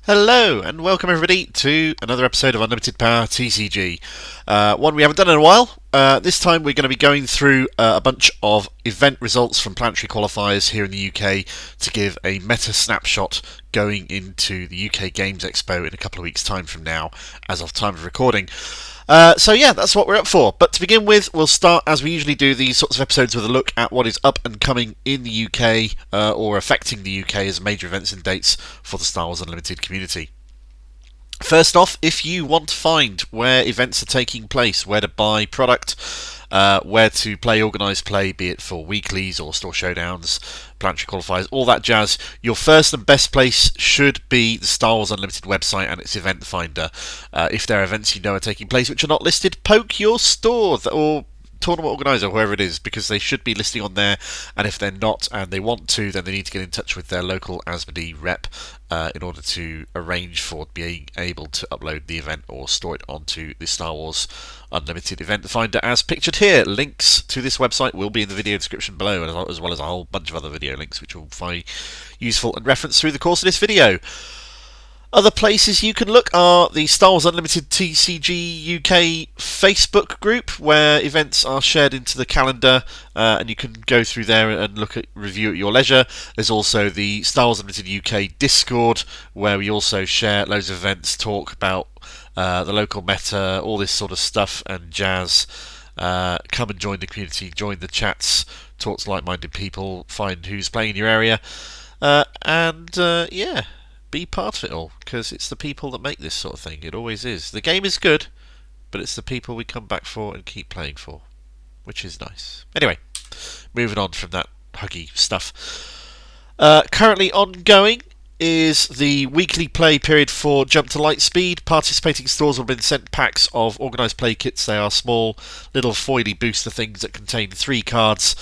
Hello and welcome everybody to another episode of Unlimited Power TCG. One we haven't done in a while. This time we're going to be going through a bunch of event results from Planetary Qualifiers here in the UK to give a meta snapshot going into the UK Games Expo in a couple of weeks' time from now, as of time of recording. So yeah, that's what we're up for. But to begin with, we'll start, as we usually do, these sorts of episodes with a look at what is up and coming in the UK or affecting the UK as major events and dates for the Star Wars Unlimited community. First off, if you want to find where events are taking place, where to buy product, where to play organised play, be it for weeklies or store showdowns, Planetary Qualifiers, all that jazz, your first and best place should be the Star Wars Unlimited website and its event finder. If there are events you know are taking place which are not listed, poke your store or tournament organizer, whoever it is, because they should be listing on there, and if they're not and they want to, then they need to get in touch with their local Asmodee rep in order to arrange for being able to upload the event or store it onto the Star Wars Unlimited event finder as pictured here. Links to this website will be in the video description below, as well as a whole bunch of other video links which will find useful and referenced through the course of this video. Other places you can look are the Star Wars Unlimited TCG UK Facebook group, where events are shared into the calendar, and you can go through there and look at review at your leisure. There's also the Star Wars Unlimited UK Discord, where we also share loads of events, talk about the local meta, all this sort of stuff and jazz. Come and join the community, join the chats, talk to like-minded people, find who's playing in your area, and yeah, be part of it all, because it's the people that make this sort of thing. It always is. The game is good, but it's the people we come back for and keep playing for, which is nice. Anyway, moving on from that huggy stuff. Currently ongoing is the weekly play period for Jump to Lightspeed. Participating stores will have been sent packs of organised play kits. They are small, little foily booster things that contain 3 cards,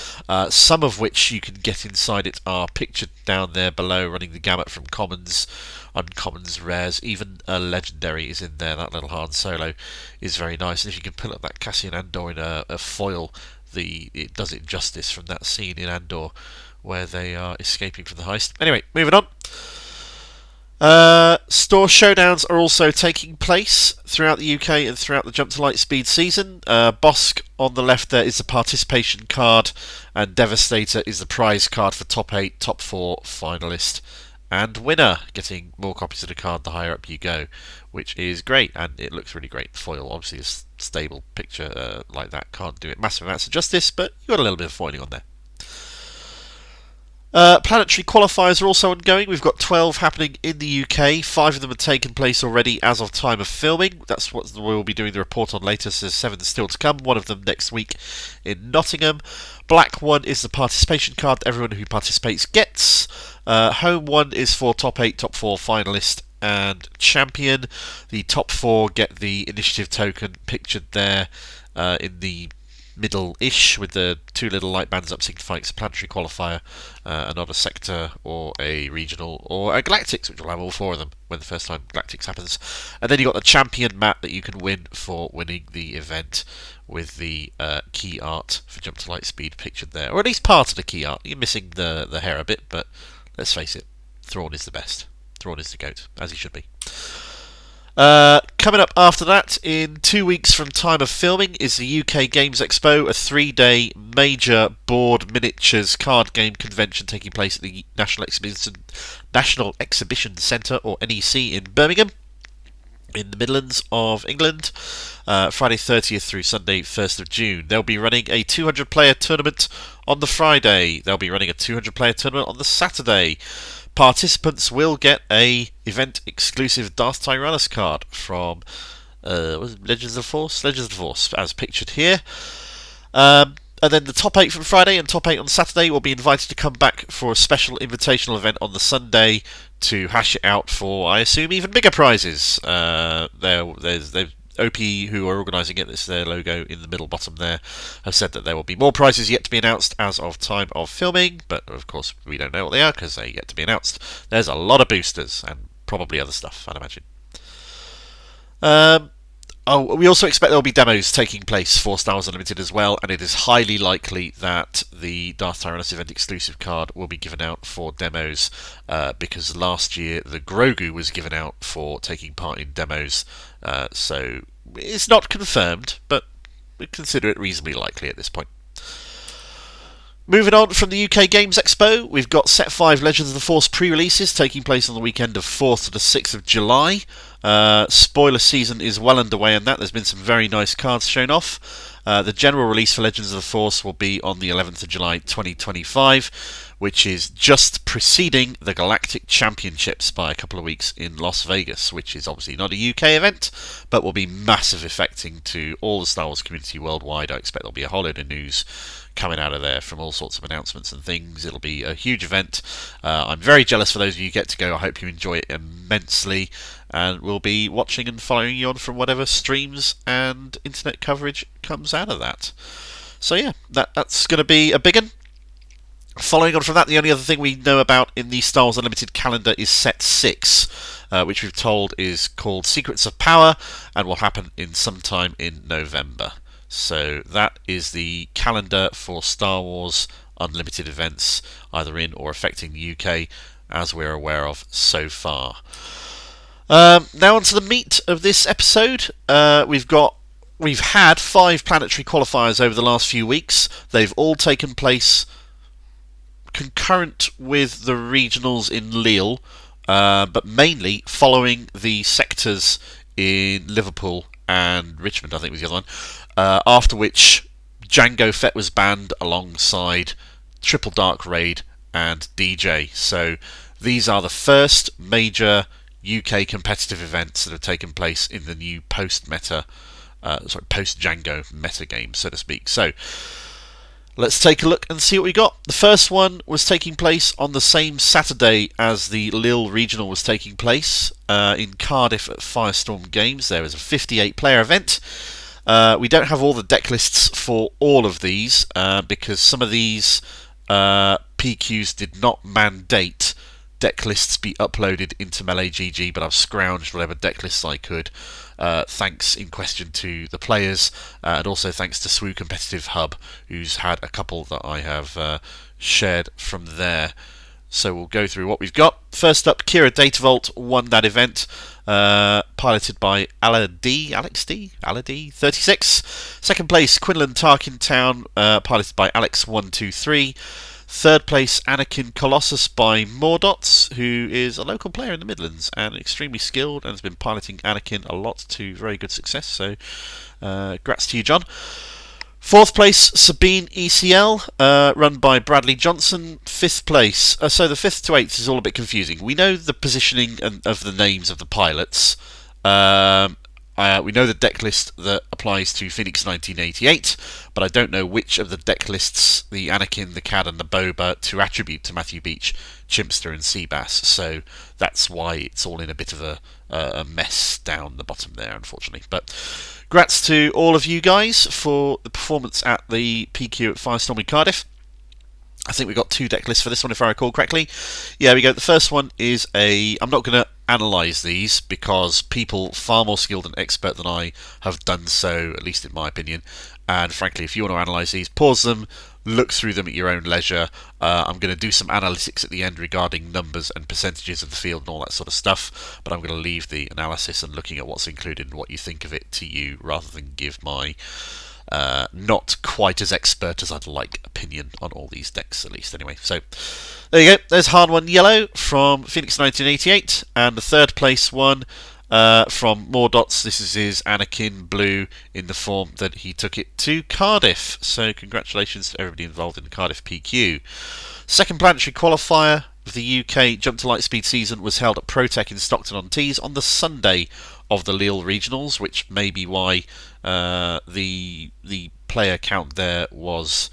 some of which you can get inside it are pictured down there below, running the gamut from commons, uncommons, rares, even a legendary is in there. That little Han Solo is very nice, and if you can pull up that Cassian Andor in a foil, it does it justice from that scene in Andor where they are escaping from the heist. Anyway, moving on. Store showdowns are also taking place throughout the UK and throughout the Jump to Lightspeed season. Bosk on the left there is the participation card, and Devastator is the prize card for top 8, top 4 finalist and winner, getting more copies of the card the higher up you go, which is great, and it looks really great. The foil, obviously a stable picture like that can't do it massive amounts of justice, but you got a little bit of foiling on there. Planetary Qualifiers are also ongoing. We've got 12 happening in the UK. 5 of them have taken place already as of time of filming. That's what we'll be doing the report on later, so there's 7 still to come. One of them next week in Nottingham. Black 1 is the participation card that everyone who participates gets. Home 1 is for top 8, top 4 finalist and champion. The top 4 get the initiative token pictured there in the middle-ish, with the 2 little light bands up signifying it's a planetary qualifier, not a sector or a regional or a galactics, which will have all 4 of them when the first time galactics happens. And then you've got the champion map that you can win for winning the event, with the key art for Jump to Lightspeed pictured there, or at least part of the key art. You're missing the hair a bit, but let's face it, Thrawn is the best. Thrawn is the GOAT, as he should be. Coming up after that, in 2 weeks from time of filming, is the UK Games Expo, a 3-day major board miniatures card game convention taking place at the National Exhibition Centre, or NEC, in Birmingham, in the Midlands of England, Friday 30th through Sunday 1st of June. They'll be running a 200-player tournament on the Friday. They'll be running a 200-player tournament on the Saturday. Participants will get a event-exclusive Darth Tyrannus card from Legends of the Force, as pictured here. And then the top 8 from Friday and top 8 on Saturday will be invited to come back for a special invitational event on the Sunday to hash it out for, I assume, even bigger prizes. There's OP, who are organising it, this their logo in the middle bottom there, have said that there will be more prizes yet to be announced as of time of filming, but of course we don't know what they are because they're yet to be announced. There's a lot of boosters and probably other stuff, I'd imagine. Oh, we also expect there will be demos taking place for Star Wars Unlimited as well, and it is highly likely that the Darth Tyrannus event exclusive card will be given out for demos, because last year the Grogu was given out for taking part in demos, so it's not confirmed, but we consider it reasonably likely at this point. Moving on from the UK Games Expo, we've got Set 5 Legends of the Force pre-releases taking place on the weekend of 4th to the 6th of July. Spoiler season is well underway on that. There's been some very nice cards shown off. The general release for Legends of the Force will be on the 11th of July 2025, which is just preceding the Galactic Championships by a couple of weeks in Las Vegas, which is obviously not a UK event, but will be massive affecting to all the Star Wars community worldwide. I expect there'll be a whole load of news coming out of there from all sorts of announcements and things. It'll be a huge event. I'm very jealous for those of you who get to go. I hope you enjoy it immensely, and we'll be watching and following you on from whatever streams and internet coverage comes out of that. So yeah, that's going to be a big one. Following on from that, the only other thing we know about in the Star Wars Unlimited calendar is Set 6, which we've told is called Secrets of Power and will happen in sometime in November. So that is the calendar for Star Wars Unlimited events, either in or affecting the UK, as we're aware of so far. Now on to the meat of this episode. We've had 5 planetary qualifiers over the last few weeks. They've all taken place concurrent with the regionals in Lille, but mainly following the sectors in Liverpool and Richmond, I think was the other one, after which Jango Fett was banned alongside Triple Dark Raid and DJ. So these are the first major UK competitive events that have taken place in the new post-Django metagame, so to speak. So let's take a look and see what we got. The first one was taking place on the same Saturday as the Lille Regional was taking place in Cardiff at Firestorm Games. There was a 58-player event. We don't have all the deck lists for all of these because some of these PQs did not mandate deck lists be uploaded into MeeleeGG, but I've scrounged whatever deck lists I could. Thanks in question to the players, and also thanks to SWU Competitive Hub, who's had a couple that I have shared from there. So we'll go through what we've got. First up, Kira Datavault won that event, piloted by Alex D, 36. Second place, Quinlan Tarkintown, piloted by Alex123. Third place, Anakin Colossus by Mordots, who is a local player in the Midlands and extremely skilled and has been piloting Anakin a lot to very good success. So, grats to you, John. Fourth place, Sabine ECL, run by Bradley Johnson. Fifth place, so the 5th to 8th is all a bit confusing. We know the positioning of the names of the pilots. We know the deck list that applies to Phoenix 1988, but I don't know which of the deck lists, the Anakin, the Cad and the Boba, to attribute to Matthew Beach, Chimster and Seabass, so that's why it's all in a bit of a mess down the bottom there, unfortunately. But grats to all of you guys for the performance at the PQ at Firestorm in Cardiff. I think we've got 2 deck lists for this one, if I recall correctly. Yeah, we go. The first one is I'm not going to analyse these because people far more skilled and expert than I have done so, at least in my opinion. And frankly, if you want to analyse these, pause them, look through them at your own leisure. I'm going to do some analytics at the end regarding numbers and percentages of the field and all that sort of stuff, but I'm going to leave the analysis and looking at what's included and what you think of it to you, rather than give my not quite as expert as I'd like opinion on all these decks, at least anyway. So there you go. There's Hard One Yellow from Phoenix 1988, and the third place one from Mordots. This is his Anakin Blue in the form that he took it to Cardiff. So congratulations to everybody involved in the Cardiff PQ. Second planetary qualifier of the UK Jump to Lightspeed season was held at ProTech in Stockton-on-Tees on the Sunday of the Lille Regionals, which may be why the player count there was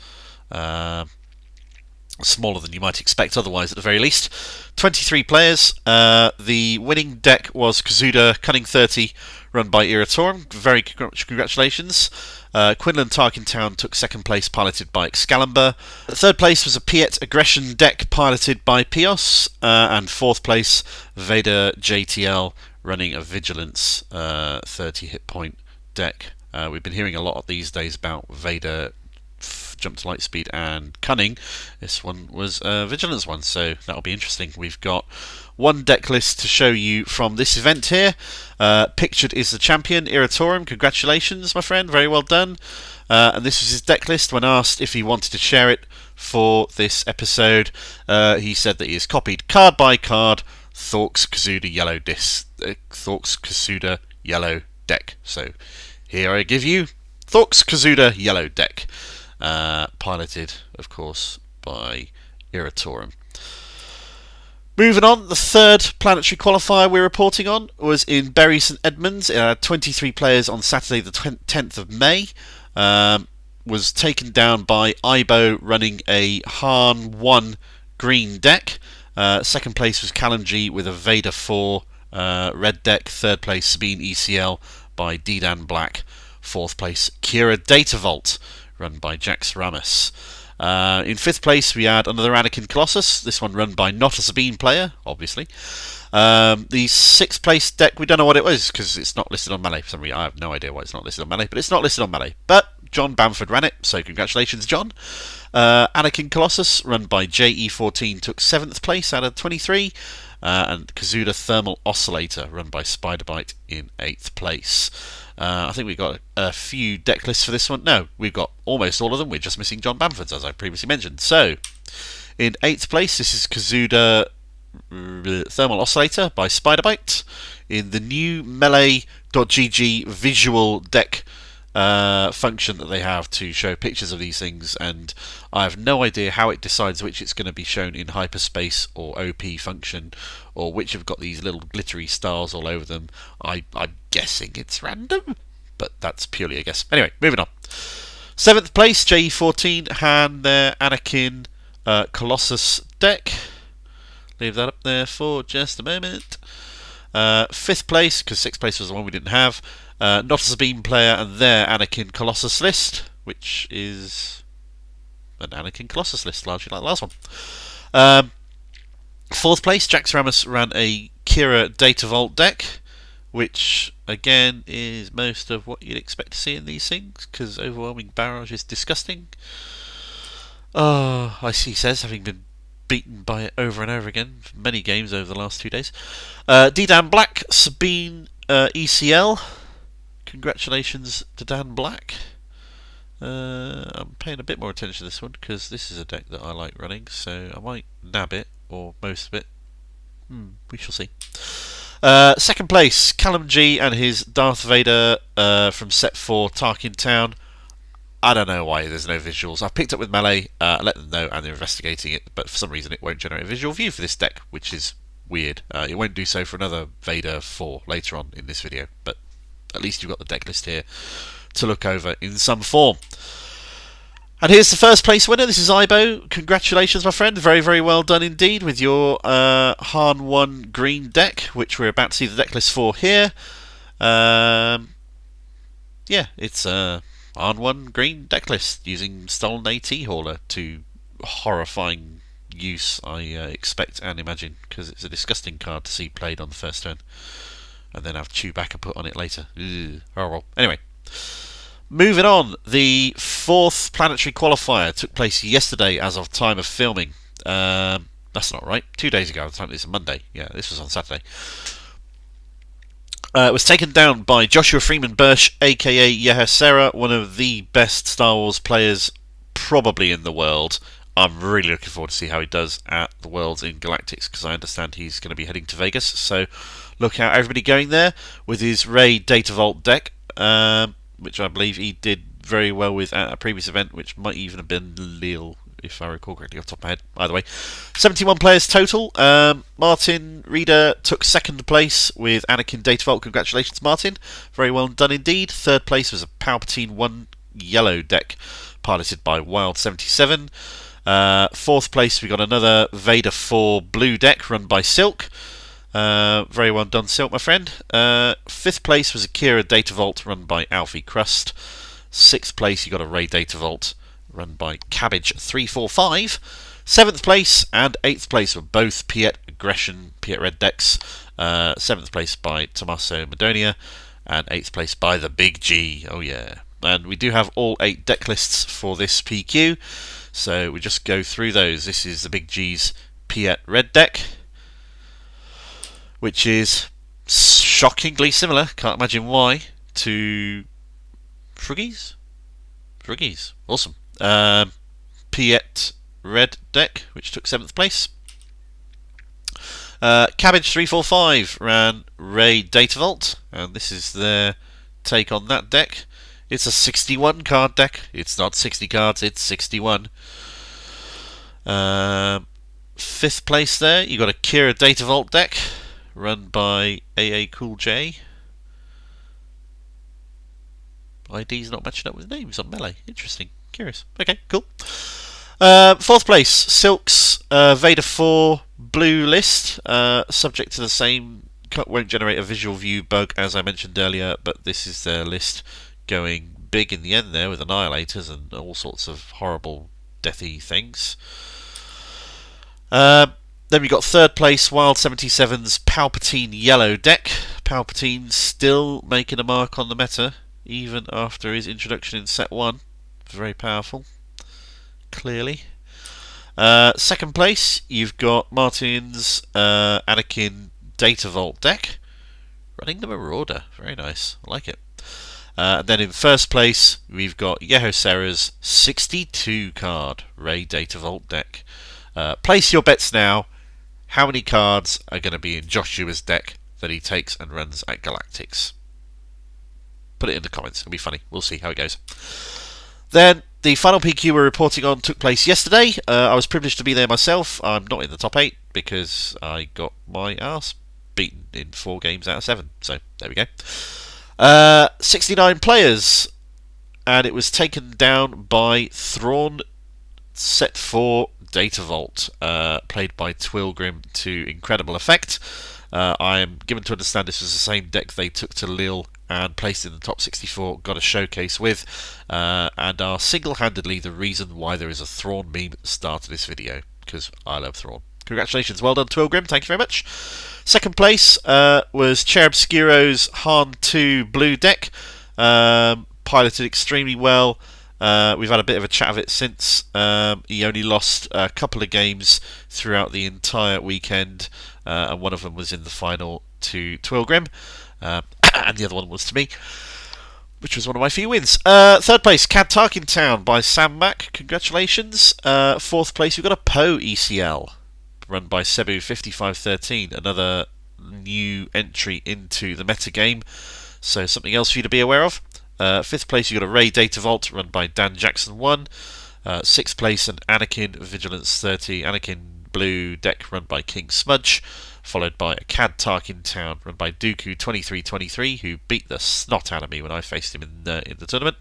smaller than you might expect otherwise, at the very least. 23 players. The winning deck was Kazuda Cunning 30, run by Iratorum. Very congratulations. Quinlan Tarkintown took second place, piloted by Excalibur. Third place was a Piet Aggression deck, piloted by Pios. And fourth place, Vader JTL, running a Vigilance 30 hit point deck. We've been hearing a lot these days about Vader, Jump to Light Speed and Cunning. This one was a Vigilance one, so that'll be interesting. We've got one deck list to show you from this event here. Pictured is the champion, Iratorum. Congratulations, my friend, very well done. And this was his deck list. When asked if he wanted to share it for this episode, he said that he has copied card by card Thork's Kazuda Yellow deck. So here I give you Thork's Kazuda Yellow deck, piloted, of course, by Iratorum. Moving on, the third Planetary qualifier we're reporting on was in Bury St Edmunds. It had 23 players on Saturday the 10th of May. Was taken down by Ibo running a Han 1 green deck. Second place was Callum G with a Vader 4 red deck. Third place Sabine ECL by Dedan Black. Fourth place Kira Datavault run by Jax Ramos. In fifth place we had another Anakin Colossus, this one run by not a Sabine player, obviously. The sixth place deck, we don't know what it was because it's not listed on Melee for some reason. I have no idea why it's not listed on Melee, but it's not listed on Melee. But John Bamford ran it, so congratulations, John. Anakin Colossus, run by JE14, took 7th place out of 23. And Kazuda Thermal Oscillator, run by Spiderbite, in 8th place. I think we've got a few deck lists for this one. No, we've got almost all of them. We're just missing John Bamford's, as I previously mentioned. So, in 8th place, this is Kazuda Thermal Oscillator by Spiderbite in the new Melee.gg visual deck function that they have to show pictures of these things, and I have no idea how it decides which it's going to be shown in hyperspace or OP function, or which have got these little glittery stars all over them. I'm guessing it's random, but that's purely a guess. Anyway, moving on. 7th place, JE14 had their Anakin Colossus deck. Leave that up there for just a moment. 5th place, because 6th place was the one we didn't have, not a Sabine player and their Anakin Colossus list, which is an Anakin Colossus list, largely like the last one. 4th place, Jax Ramos ran a Kira Datavault deck, which again is most of what you'd expect to see in these things, because Overwhelming Barrage is disgusting. Oh, I see, he says, having been beaten by it over and over again for many games over the last 2 days. Dedan Black, Sabine ECL. Congratulations to Dan Black. I'm paying a bit more attention to this one because this is a deck that I like running, so I might nab it, or most of it. We shall see. 2nd place, Callum G and his Darth Vader from Set 4 Tarkin Town. I don't know why there's no visuals. I've picked up with Melee, let them know, and they're investigating it, but for some reason it won't generate a visual view for this deck, which is weird. It won't do so for another Vader 4 later on in this video, but at least you've got the deck list here to look over in some form. And here's the first place winner. This is Ibo. Congratulations, my friend. Very, very well done indeed with your Han 1 green deck, which we're about to see the deck list for here. Yeah, it's Han 1 green deck list using Stolen AT Hauler to horrifying use, I expect and imagine, because it's a disgusting card to see played on the first turn and then have Chewbacca put on it later. Horrible. Anyway, moving on. The 4th Planetary qualifier took place yesterday as of time of filming. That's not right. 2 days ago. It's a Monday. Yeah, this was on Saturday. It was taken down by Joshua Freeman Bursch, aka Yehesera, one of the best Star Wars players probably in the world. I'm really looking forward to see how he does at the Worlds in Galactics, because I understand he's going to be heading to Vegas, so look out, everybody going there with his Ray Datavault deck, which I believe he did very well with at a previous event, which might even have been Lille, if I recall correctly off the top of my head. Either way, 71 players total. Martin Reeder took 2nd place with Anakin Datavault. Congratulations, Martin. Very well done indeed. 3rd place was a Palpatine 1 yellow deck, piloted by Wild77. 4th place, we got another Vader 4 blue deck run by Silk. Very well done, Silk, my friend. 5th place was a Kira Datavault run by Alfie Crust. 6th place, you got a Ray Datavault run by Cabbage345. 7th place and 8th place were both Piet Aggression, Piet Red decks. 7th place by Tommaso Madonia. and 8th place by the Big G. Oh yeah. And we do have all 8 deck lists for this PQ, so we just go through those. This is the Big G's Piet Red deck, which is shockingly similar, can't imagine why, to Fruggies? Fruggies, awesome. Piet Red deck, which took 7th place. Cabbage 345 ran Ray Data Vault, and this is their take on that deck. It's a 61 card deck. It's not 60 cards, it's 61. 5th place there, you got a Kira Data Vault deck run by AA Cool J. ID's not matching up with names on Melee. Interesting. Curious. Okay, cool. 4th place, Silk's Vader 4 blue list. Subject to the same, won't generate a visual view bug as I mentioned earlier, but this is their list going big in the end there with annihilators and all sorts of horrible deathy things. Then we got 3rd place, Wild 77's Palpatine yellow deck. Palpatine still making a mark on the meta, even after his introduction in set 1. Very powerful, clearly. 2nd place, you've got Martin's Anakin Data Vault deck, running the Marauder. Very nice, I like it. Then in 1st place, we've got Yehosera's 62 card Ray Data Vault deck. Place your bets now. How many cards are going to be in Joshua's deck that he takes and runs at Galactics? Put it in the comments, it'll be funny. We'll see how it goes. Then, the final PQ we're reporting on took place yesterday. I was privileged to be there myself. I'm not in the top 8 because I got my arse beaten in 4 games out of 7. So, there we go. 69 players, and it was taken down by Thrawn Set 4 Data Vault, played by Twilgrim to incredible effect. I am given to understand this was the same deck they took to Lille and placed in the top 64, got a showcase with, and are single-handedly the reason why there is a Thrawn meme at the start of this video, because I love Thrawn. Congratulations, well done Twilgrim, thank you very much. 2nd place was Cherub Scuro's Han 2 blue deck, piloted extremely well. We've had a bit of a chat of it since. He only lost a couple of games throughout the entire weekend, and one of them was in the final to Twilgrim, and the other one was to me, which was one of my few wins. 3rd place, Cad Tarkintown by Sam Mack, congratulations. 4th place, we've got a Poe ECL, run by Cebu 5513, another new entry into the metagame, so something else for you to be aware of. 5th place, you got a Ray Data Vault run by Dan Jackson 1. 6th place, an Anakin Vigilance 30 Anakin blue deck run by King Smudge, followed by a Cad Tarkintown run by Dooku 2323, who beat the snot out of me when I faced him in the tournament.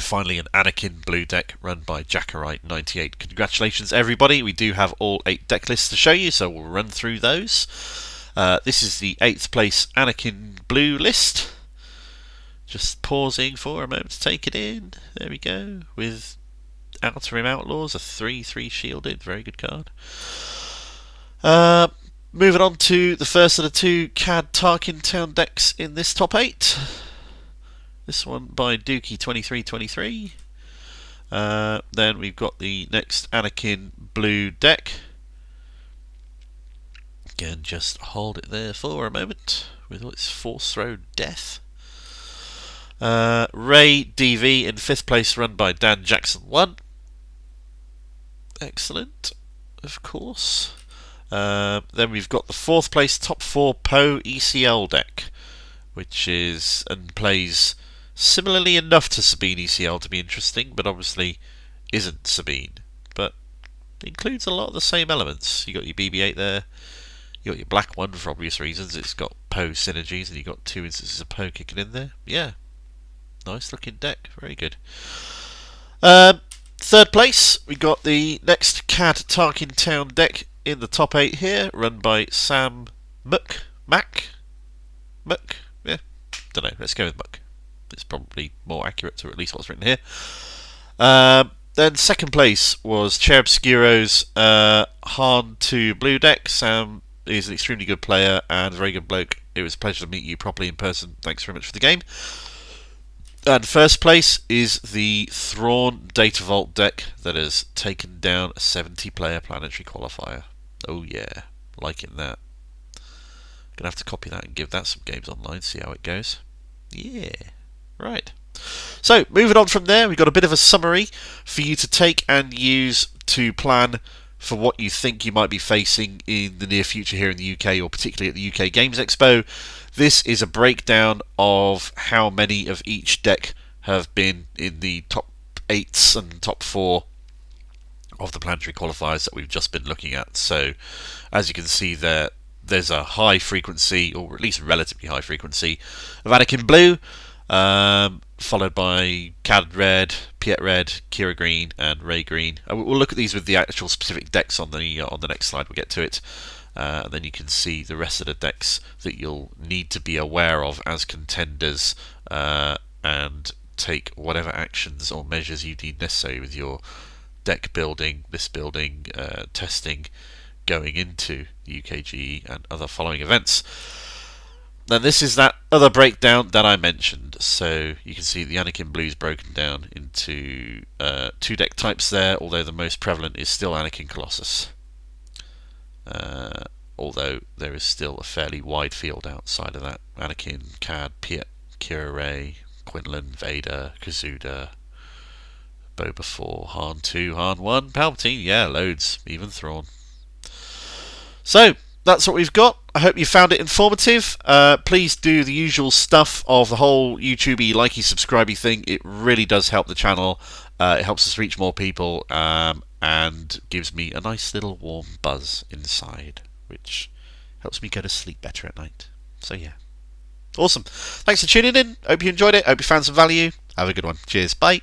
Finally, an Anakin blue deck run by Jackarite 98. Congratulations, everybody! We do have all 8 deck lists to show you, so we'll run through those. This is the 8th place Anakin blue list. Just pausing for a moment to take it in. There we go. With Outer Rim Outlaws, a 3/3 shielded. Very good card. Moving on to the first of the 2 Cad Tarkintown decks in this top 8. This one by Dookie 2323. Then we've got the next Anakin blue deck. Again, just hold it there for a moment with all its Force Throw death. Ray DV in 5th place, run by Dan Jackson 1. Excellent, of course. Then we've got the 4th place top 4 Poe ECL deck, which is and plays similarly enough to Sabine ECL to be interesting, but obviously isn't Sabine, but includes a lot of the same elements. You got your BB-8 there, you got your black one for obvious reasons. It's got Poe synergies, and you got 2 instances of Poe kicking in there. Yeah. Nice looking deck, very good. 3rd place, we got the next Cad Tarkintown deck in the top 8 here, run by Sam Muck. Yeah, don't know, let's go with Muck. It's probably more accurate to at least what's written here. Then 2nd place was Cherub Scuro's Han 2 blue deck. Sam is an extremely good player and a very good bloke. It was a pleasure to meet you properly in person. Thanks very much for the game. And first place is the Thrawn Data Vault deck that has taken down a 70-player Planetary Qualifier. Oh yeah, liking that. Gonna have to copy that and give that some games online, see how it goes. Yeah, right. So, moving on from there, we've got a bit of a summary for you to take and use to plan for what you think you might be facing in the near future here in the UK, or particularly at the UK Games Expo. This is a breakdown of how many of each deck have been in the top 8s and top 4 of the Planetary Qualifiers that we've just been looking at. So, as you can see there, there's a high frequency, or at least relatively high frequency, of Anakin Blue, followed by Cad Red, Piet Red, Kira Green, and Ray Green. We'll look at these with the actual specific decks on the next slide. We'll get to it. And then you can see the rest of the decks that you'll need to be aware of as contenders, and take whatever actions or measures you deem necessary with your deck building, list building, testing, going into the UKGE and other following events. Now this is that other breakdown that I mentioned. So you can see the Anakin Blue is broken down into 2 deck types there, although the most prevalent is still Anakin Colossus. Although there is still a fairly wide field outside of that. Anakin, Cad, Piet, Kira Ray, Quinlan, Vader, Kazuda, Boba 4, Han 2, Han 1, Palpatine, yeah, loads, even Thrawn. So, that's what we've got. I hope you found it informative. Please do the usual stuff of the whole YouTube-y, likey, subscribey thing. It really does help the channel. It helps us reach more people, and gives me a nice little warm buzz inside, which helps me go to sleep better at night. So yeah. Awesome. Thanks for tuning in. Hope you enjoyed it. Hope you found some value. Have a good one. Cheers. Bye.